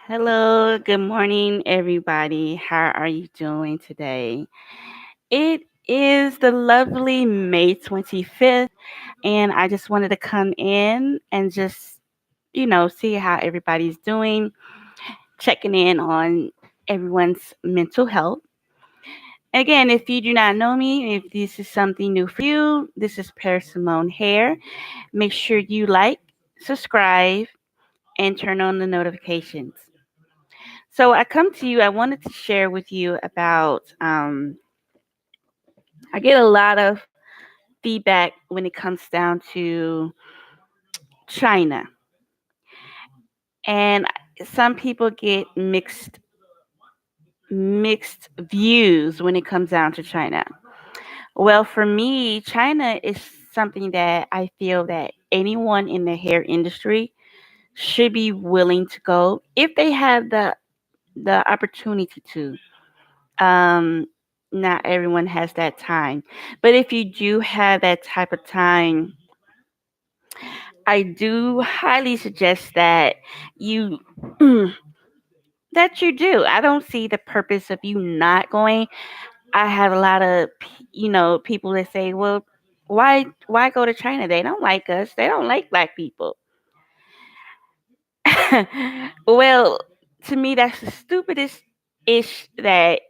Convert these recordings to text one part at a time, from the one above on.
Hello, good morning, everybody. How are you doing today? It is the lovely May 25th, and I just wanted to come in and just, see how everybody's doing, checking in on everyone's mental health. Again, if you do not know me, if this is something new for you, this is ParisSimone here. Make sure you like, subscribe, and turn on the notifications. So I come to you. I wanted to share with you about. I get a lot of feedback when it comes down to China, and some people get mixed views when it comes down to China. Well, for me, China is something that I feel that anyone in the hair industry should be willing to go if they have the opportunity to. Um, Not everyone has that time. But if you do have that type of time, I do highly suggest that you that you do. I don't see the purpose of you not going. I have a lot of people that say, "Well, why go to China? They don't like us. They don't like black people." Well, to me that's the stupidest ish that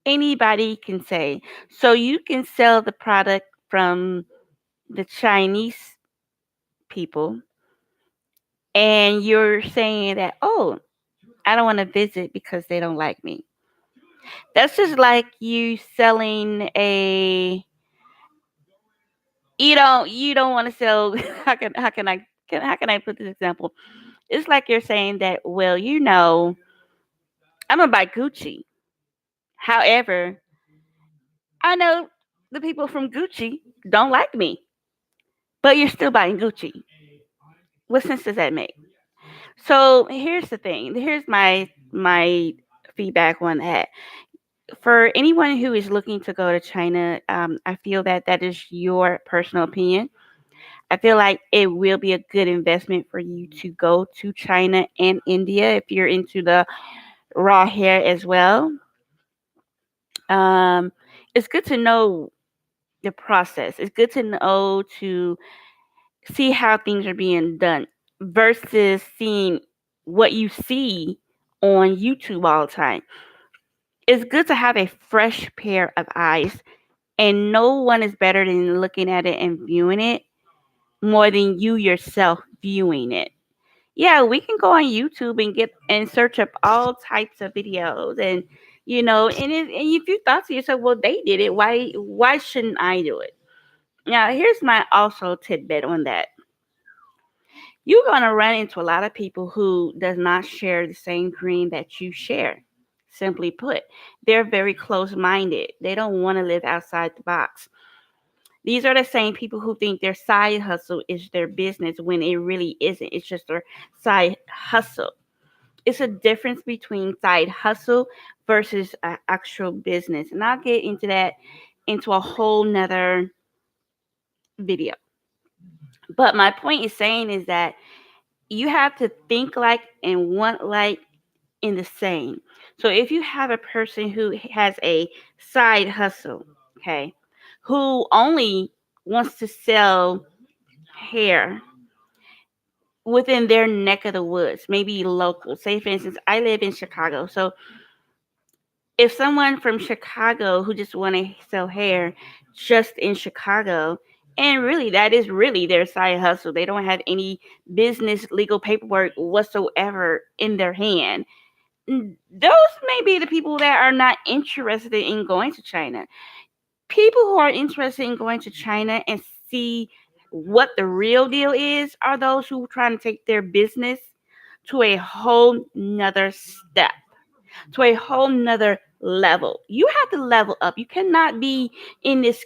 anybody can say. So you can sell the product from the Chinese people and you're saying that, oh, I don't want to visit because they don't like me. That's just like you selling a you don't want to sell how can I put this example? It's like you're saying that, well, I'm gonna buy Gucci. However, I know the people from Gucci don't like me, but you're still buying Gucci. What sense does that make? So here's the thing. Here's my feedback on that. For anyone who is looking to go to China, I feel that that is your personal opinion. I feel like it will be a good investment for you to go to China and India if you're into the raw hair as well. Um, it's good to know the process. It's good to know to see how things are being done versus seeing what you see on YouTube all the time. It's good to have a fresh pair of eyes, and no one is better than looking at it and viewing it more than you yourself viewing it. Yeah, we can go on YouTube and get and search up all types of videos and and if you thought to yourself, well, they did it, why shouldn't I do it? Now, here's my also tidbit on that. You're going to run into a lot of people who does not share the same dream that you share. Simply put, they're very close-minded. They don't want to live outside the box. These are the same people who think their side hustle is their business when it really isn't. It's just their side hustle. It's a difference between side hustle versus actual business. And I'll get into that into a whole nother video. But my point is saying is that you have to think like and want like in the same. So if you have a person who has a side hustle, okay, who only wants to sell hair within their neck of the woods, maybe local. Say for instance, I live in Chicago. So if someone from Chicago who just want to sell hair just in Chicago, and really that is really their side hustle. They don't have any business legal paperwork whatsoever in their hand. Those may be the people that are not interested in going to China. People who are interested in going to China and see what the real deal is are those who are trying to take their business to a whole nother step, to a whole nother level. You have to level up. You cannot be in this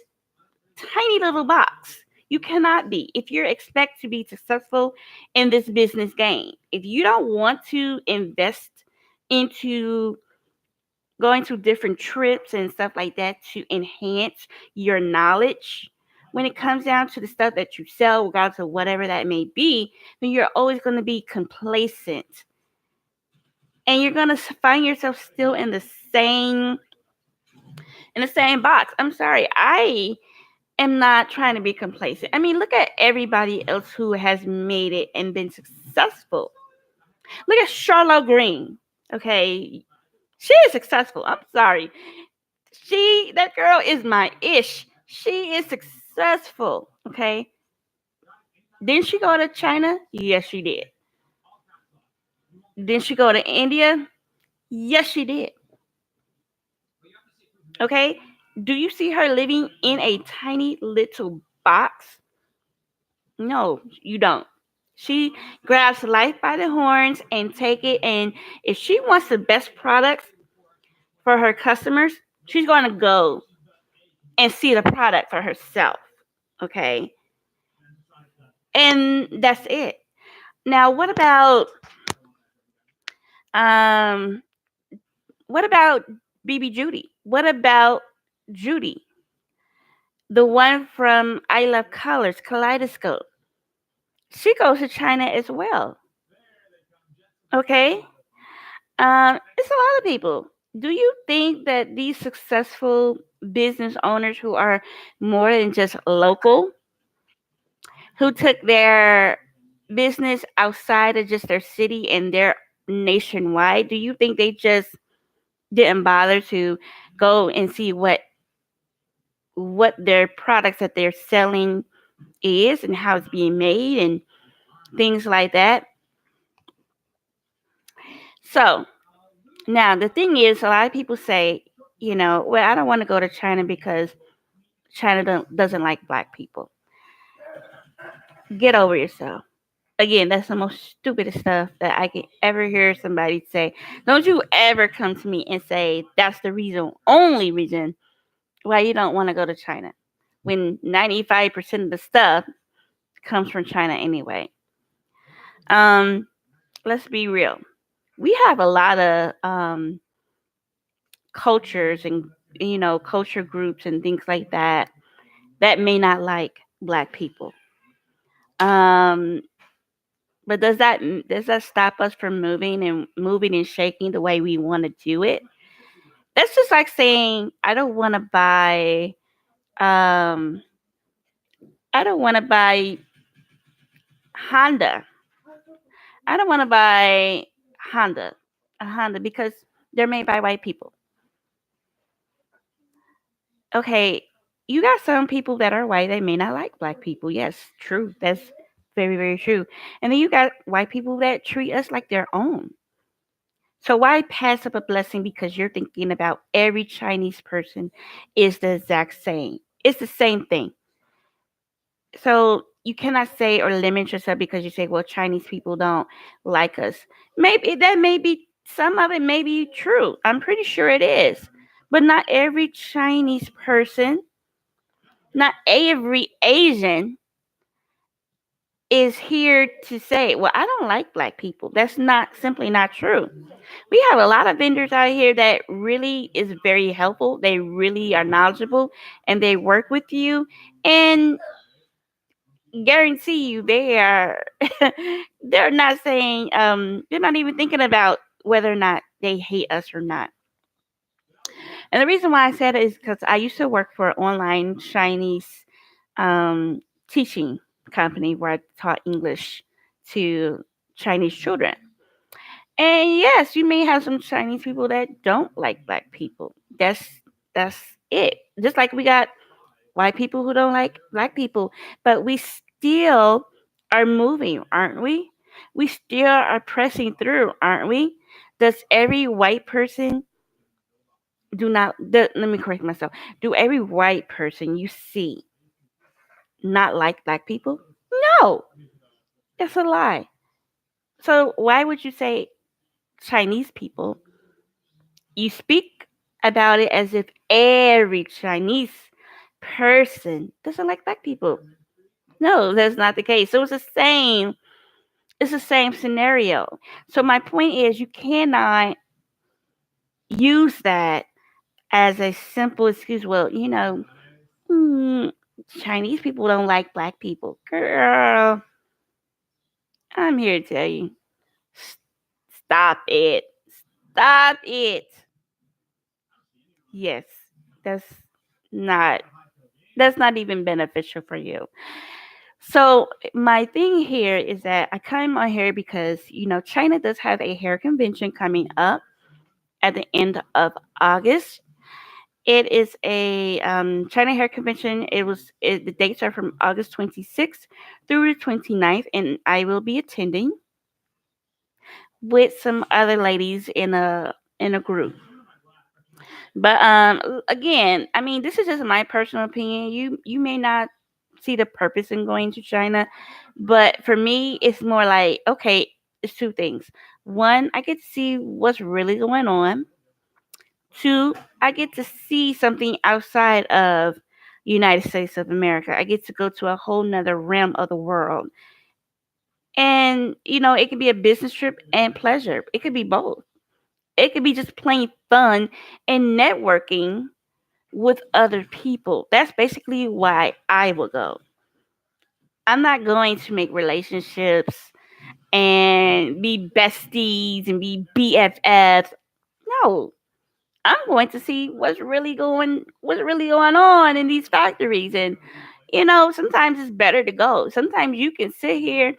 tiny little box. You cannot be. If you expect to be successful in this business game, if you don't want to invest into going to different trips and stuff like that to enhance your knowledge when it comes down to the stuff that you sell, regardless of whatever that may be, then you're always going to be complacent and you're gonna find yourself still same in the same box. I'm sorry, I am not trying to be complacent. I mean, look at everybody else who has made it and been successful. Look at Charlotte Green. Okay, she is successful. I'm sorry, that girl is my ish. She is successful. Okay, didn't she go to China? Yes, she did. Didn't she go to India? Yes, she did. Okay, do you see her living in a tiny little box? No, you don't. She grabs life by the horns and take it. And if she wants the best products for her customers, she's going to go and see the product for herself. Okay. And that's it. Now, um what about BB Judy? What about Judy? The one from I Love Colors, Kaleidoscope. She goes to China as well. Okay. It's a lot of people. Do you think that these successful business owners who are more than just local, who took their business outside of just their city and they're nationwide, do you think they just didn't bother to go and see what their products that they're selling is and how it's being made and things like that? So now the thing is, a lot of people say, well, I don't want to go to China because China doesn't like black people. Get over yourself. Again, that's the most stupidest stuff that I could ever hear somebody say. Don't you ever come to me and say that's the only reason why you don't want to go to China, when 95% of the stuff comes from China anyway. Let's be real. We have a lot of cultures and culture groups and things like that may not like black people. Um, but does that stop us from moving and shaking the way we want to do it? That's just like saying um I don't want to buy Honda. I don't want to buy Honda, a Honda because they're made by white people. Okay, you got some people that are white, they may not like black people. Yes, true. That's very, very true. And then you got white people that treat us like their own. So why pass up a blessing because you're thinking about every Chinese person is the exact same? It's the same thing. So you cannot say or limit yourself because you say, well, Chinese people don't like us. Maybe that may be, some of it may be true. I'm pretty sure it is. But not every Chinese person, not every Asian is here to say, well, I don't like black people. That's not simply not true. We have a lot of vendors out here that really is very helpful. They really are knowledgeable and they work with you and guarantee you they are they're not saying they're not even thinking about whether or not they hate us or not. And the reason why I said it is because I used to work for an online Chinese um, teaching company where I taught English to Chinese children. And yes, you may have some Chinese people that don't like black people. That's it. Just like we got white people who don't like black people, but we still are moving, aren't we? We still are pressing through, aren't we? Does every white person let me correct myself. Do every white person you see not like black people? No, that's a lie. So why would you say Chinese people? You speak about it as if every Chinese person doesn't like black people. No, that's not the case. So it's the same scenario. So my point is you cannot use that as a simple excuse. Well, hmm, Chinese people don't like black people. Girl, I'm here to tell you, stop it. Stop it. Yes, that's not that's not even beneficial for you. So my thing here is that I come on here because China does have a hair convention coming up at the end of August. It is a China Hair Convention. The dates are from August 26th through the 29th, and I will be attending with some other ladies in a group. But again, I mean, this is just my personal opinion. You may not see the purpose in going to China, but for me, it's more like, okay, it's two things. One, I get to see what's really going on. Two, I get to see something outside of United States of America. I get to go to a whole nother realm of the world. And, it could be a business trip and pleasure. It could be both. It could be just plain fun and networking with other people. That's basically why I will go. I'm not going to make relationships and be besties and be BFFs. No, I'm going to see what's really going on in these factories. And sometimes it's better to go. Sometimes you can sit here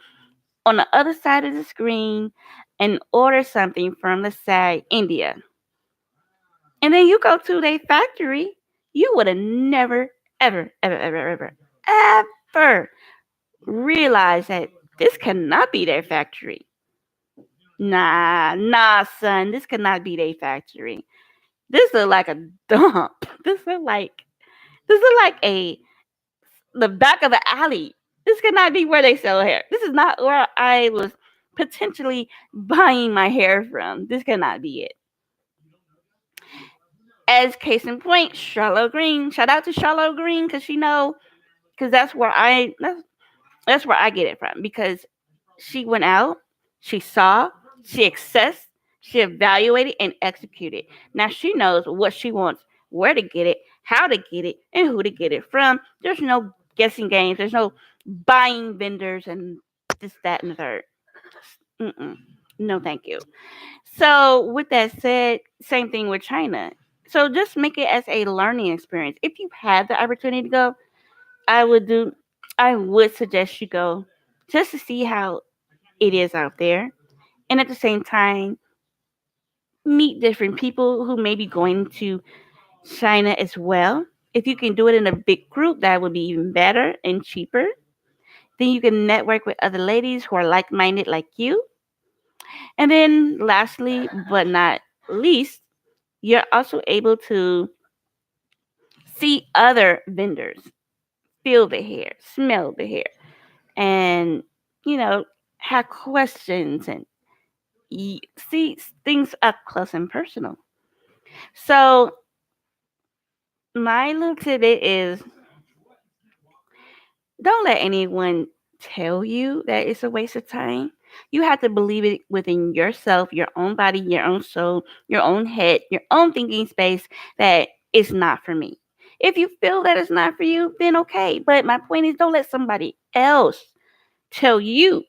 on the other side of the screen and order something from, let's say, India. And then you go to their factory, you would have never, ever, ever, ever, ever, ever realized that this cannot be their factory. Nah, son, this cannot be their factory. This look like a dump. This look like a the back of the alley. This cannot be where they sell hair. This is not where I was potentially buying my hair from. This cannot be it. As case in point, Charlotte Green. Shout out to Charlotte Green because because that's where I get it from, because she went out, she saw, she assessed, she evaluated and executed. Now she knows what she wants, where to get it, how to get it, and who to get it from. There's no guessing games. There's no buying vendors and this, that, and the third. Mm-mm. No, thank you. So, with that said, same thing with China. So, just make it as a learning experience. If you have the opportunity to go, I would do. I would suggest you go just to see how it is out there, and at the same time, meet different people who may be going to China as well. If you can do it in a big group, that would be even better and cheaper. Then you can network with other ladies who are like minded like you. And then, lastly, but not least, you're also able to see other vendors, feel the hair, smell the hair, and, you know, have questions and see things up close and personal. So, my little tidbit is, don't let anyone tell you that it's a waste of time. You have to believe it within yourself, your own body, your own soul, your own head, your own thinking space that it's not for me. If you feel that it's not for you, then okay. But my point is, don't let somebody else tell you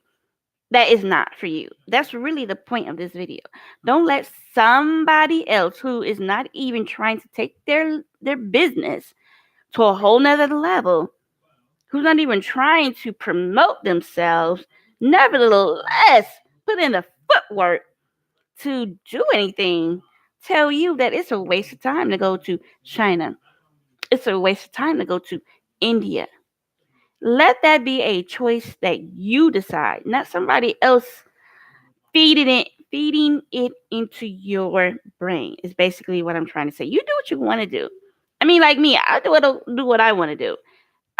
that is not for you. That's really the point of this video. Don't let somebody else who is not even trying to take their business to a whole nother level, who's not even trying to promote themselves, nevertheless put in the footwork to do anything, tell you that it's a waste of time to go to China. It's a waste of time to go to India. Let that be a choice that you decide, not somebody else feeding it into your brain. Is basically what I'm trying to say. You do what you want to do. I mean, like me, I do what I want to do.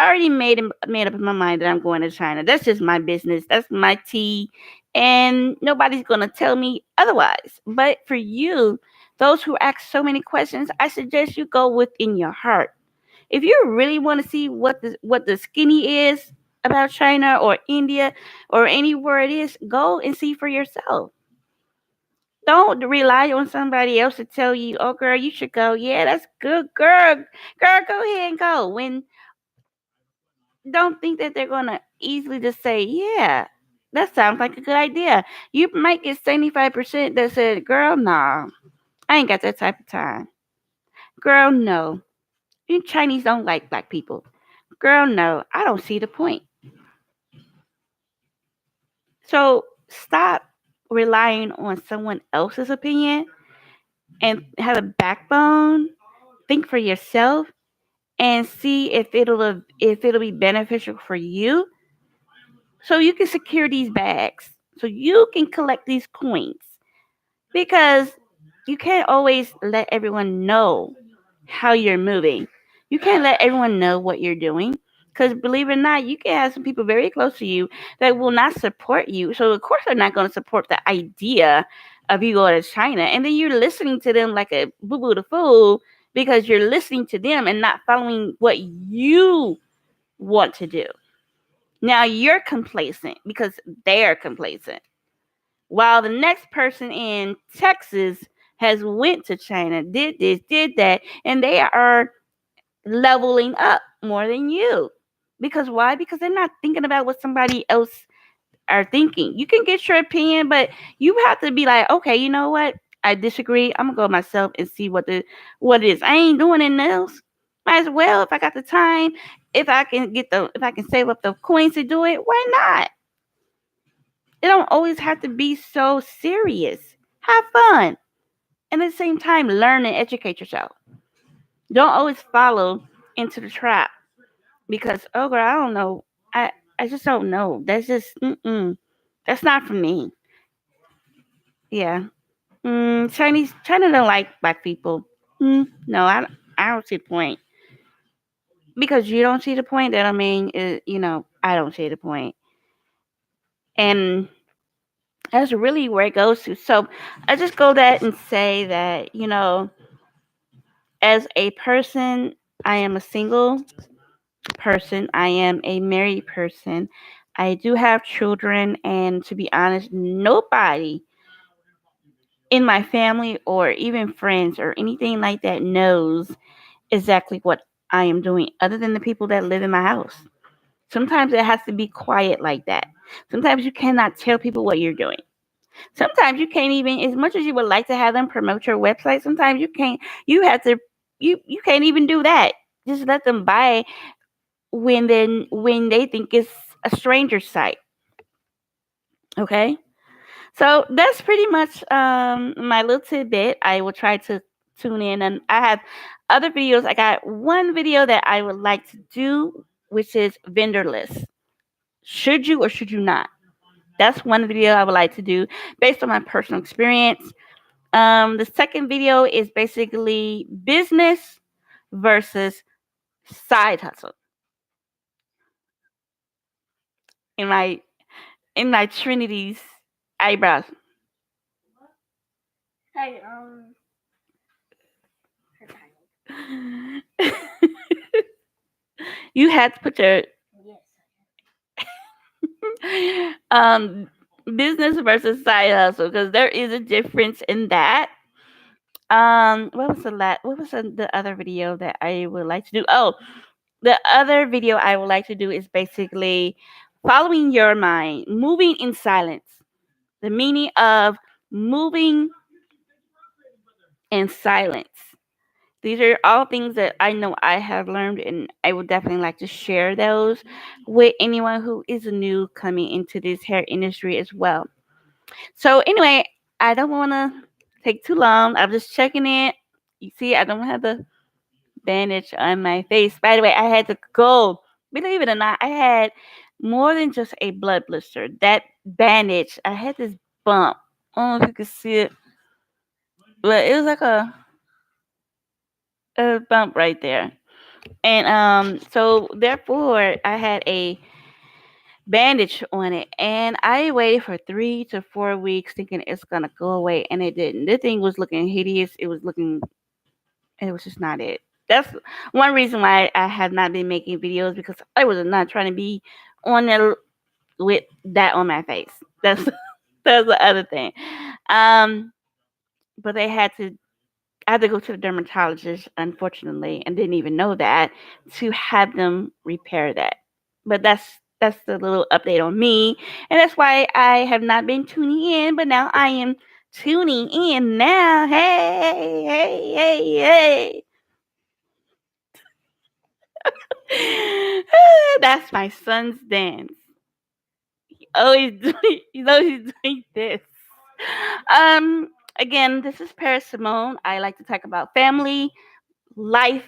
I already made up in my mind that I'm going to China. That's just my business. That's my tea, and nobody's gonna tell me otherwise. But for you, those who ask so many questions, I suggest you go within your heart. If you really want to see what the skinny is about China or India or anywhere it is, go and see for yourself. Don't rely on somebody else to tell you, "Oh, girl, you should go." Yeah, that's good, girl. Girl, go ahead and go. When Don't think that they're gonna easily just say, "Yeah." that sounds like a good idea. You might get 75% that said, girl, nah, I ain't got that type of time. Girl, no. You Chinese don't like black people. Girl, no, I don't see the point. So stop relying on someone else's opinion and have a backbone. Think for yourself and see if it'll be beneficial for you, so you can secure these bags, so you can collect these coins, because you can't always let everyone know how you're moving. You can't let everyone know what you're doing, because believe it or not, you can have some people very close to you that will not support you. So of course they're not going to support the idea of you going to China, and then you're listening to them like a boo boo the fool, because you're listening to them and not following what you want to do. Now you're complacent because they're complacent. While the next person in Texas has went to China, did this, did that, and they are leveling up more than you. Because why? Because they're not thinking about what somebody else are thinking. You can get your opinion, but you have to be like, okay, you know what? I disagree. I'm gonna go myself and see what it is. I ain't doing anything else. Might as well, if I got the time, if I can save up the coins to do it, why not? It don't always have to be so serious. Have fun. And at the same time, learn and educate yourself. Don't always follow into the trap because, oh girl, I don't know. I just don't know. That's just that's not for me. Yeah. China don't like black people. No, I don't see the point. Because you don't see the point, that I mean, I don't see the point. And that's really where it goes to. So I just go that and say that, as a person, I am a single person. I am a married person. I do have children, and to be honest, nobody in my family or even friends or anything like that knows exactly what I am doing, other than the people that live in my house. Sometimes it has to be quiet like that. Sometimes you cannot tell people what you're doing. Sometimes you can't even, as much as you would like to have them promote your website, sometimes you can't. You have to. You can't even do that. Just let them buy when they think it's a stranger site. Okay. So that's pretty much my little tidbit. I will try to tune in, and I have other videos. I got one video that I would like to do, which is vendor list. Should you or should you not? That's one video I would like to do based on my personal experience. The second video is basically business versus side hustle. In my Trinity's eyebrows. Hey, you had to put your um business versus side hustle, because there is a difference in that. What was the other video that I would like to do? Oh, the other video I would like to do is basically following your mind, moving in silence. The meaning of moving in silence. These are all things that I know I have learned, and I would definitely like to share those with anyone who is new coming into this hair industry as well. So, anyway, I don't want to take too long. I'm just checking in. You see, I don't have the bandage on my face. By the way, I had to go. Believe it or not, I had more than just a blood blister. That bandage, I had this bump. I don't know if you can see it, but it was like a bump right there. And so therefore I had a bandage on it, and I waited for 3 to 4 weeks thinking it's gonna go away, and it didn't. This thing was looking hideous. It was just not it. That's one reason why I have not been making videos, because I was not trying to be on there with that on my face. That's that's the other thing. Um, but I had to go to the dermatologist, unfortunately, and didn't even know that, to have them repair that. But That's the little update on me. And that's why I have not been tuning in, but now I am tuning in now. Hey, hey, hey, hey. That's my son's dance. He's always doing this. Um, Again, this is ParisSimone. I like to talk about family, life,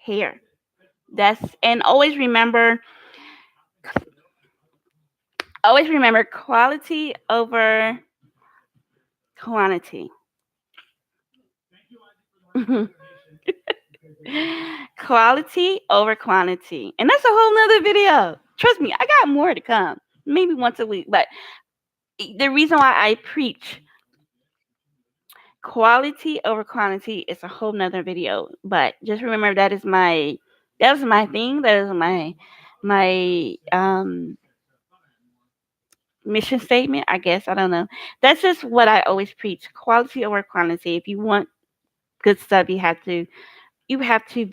hair. That's and always remember quality over quantity. Quality over quantity. And that's a whole nother video. Trust me, I got more to come. Maybe once a week. But the reason why I preach quality over quantity is a whole nother video. But just remember that is my thing. That is my mission statement, I guess. I don't know. That's just what I always preach. Quality over quantity. If you want good stuff, you have to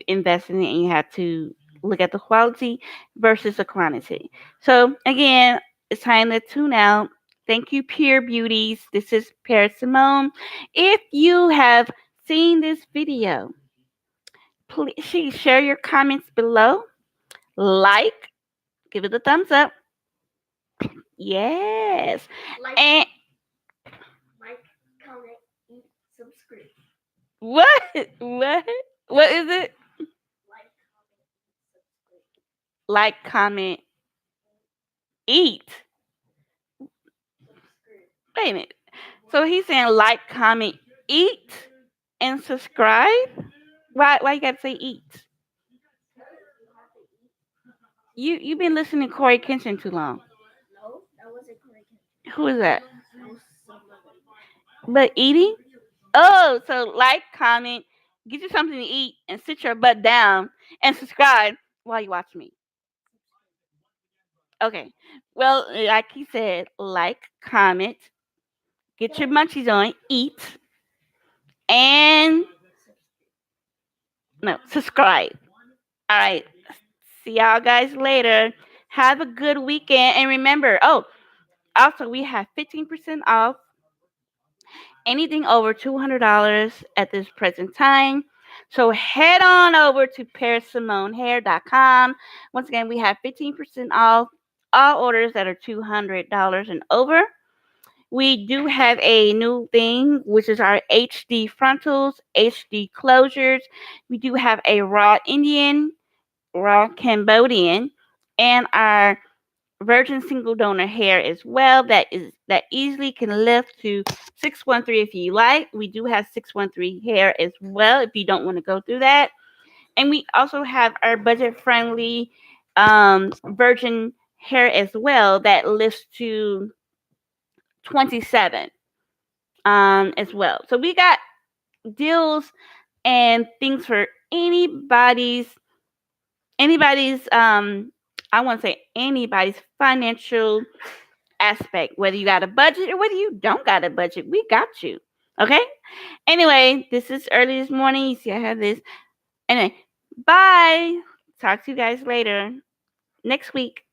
invest in it, and you have to look at the quality versus the quantity. So again, it's time to tune out. Thank you, Pure Beauties. This is ParisSimone. If you have seen this video, please share your comments below. Like, give it a thumbs up. Yes. And what? What? What is it? Like, comment, eat. Wait a minute. So he's saying like, comment, eat, and subscribe. Why you gotta say eat? You've been listening to Corey Kenshin too long. Who is that? But eating? Oh, so like, comment, get you something to eat, and sit your butt down and subscribe while you watch me. Okay. Well, like he said, like, comment, get your munchies on, eat, and no, subscribe. All right. See y'all guys later. Have a good weekend. And remember, also we have 15% off anything over $200 at this present time. So head on over to ParisSimoneHair.com. Once again, we have 15% off all orders that are $200 and over. We do have a new thing, which is our HD frontals, HD closures. We do have a raw Indian, raw Cambodian, and our virgin single donor hair as well. That easily can lift to 613 if you like. We do have 613 hair as well if you don't want to go through that. And we also have our budget friendly virgin hair as well that lifts to 27 as well. So we got deals and things for anybody's I want to say anybody's financial aspect, whether you got a budget or whether you don't got a budget, we got you. Okay. Anyway, this is early this morning. You see I have this. Anyway, bye. Talk to you guys later next week.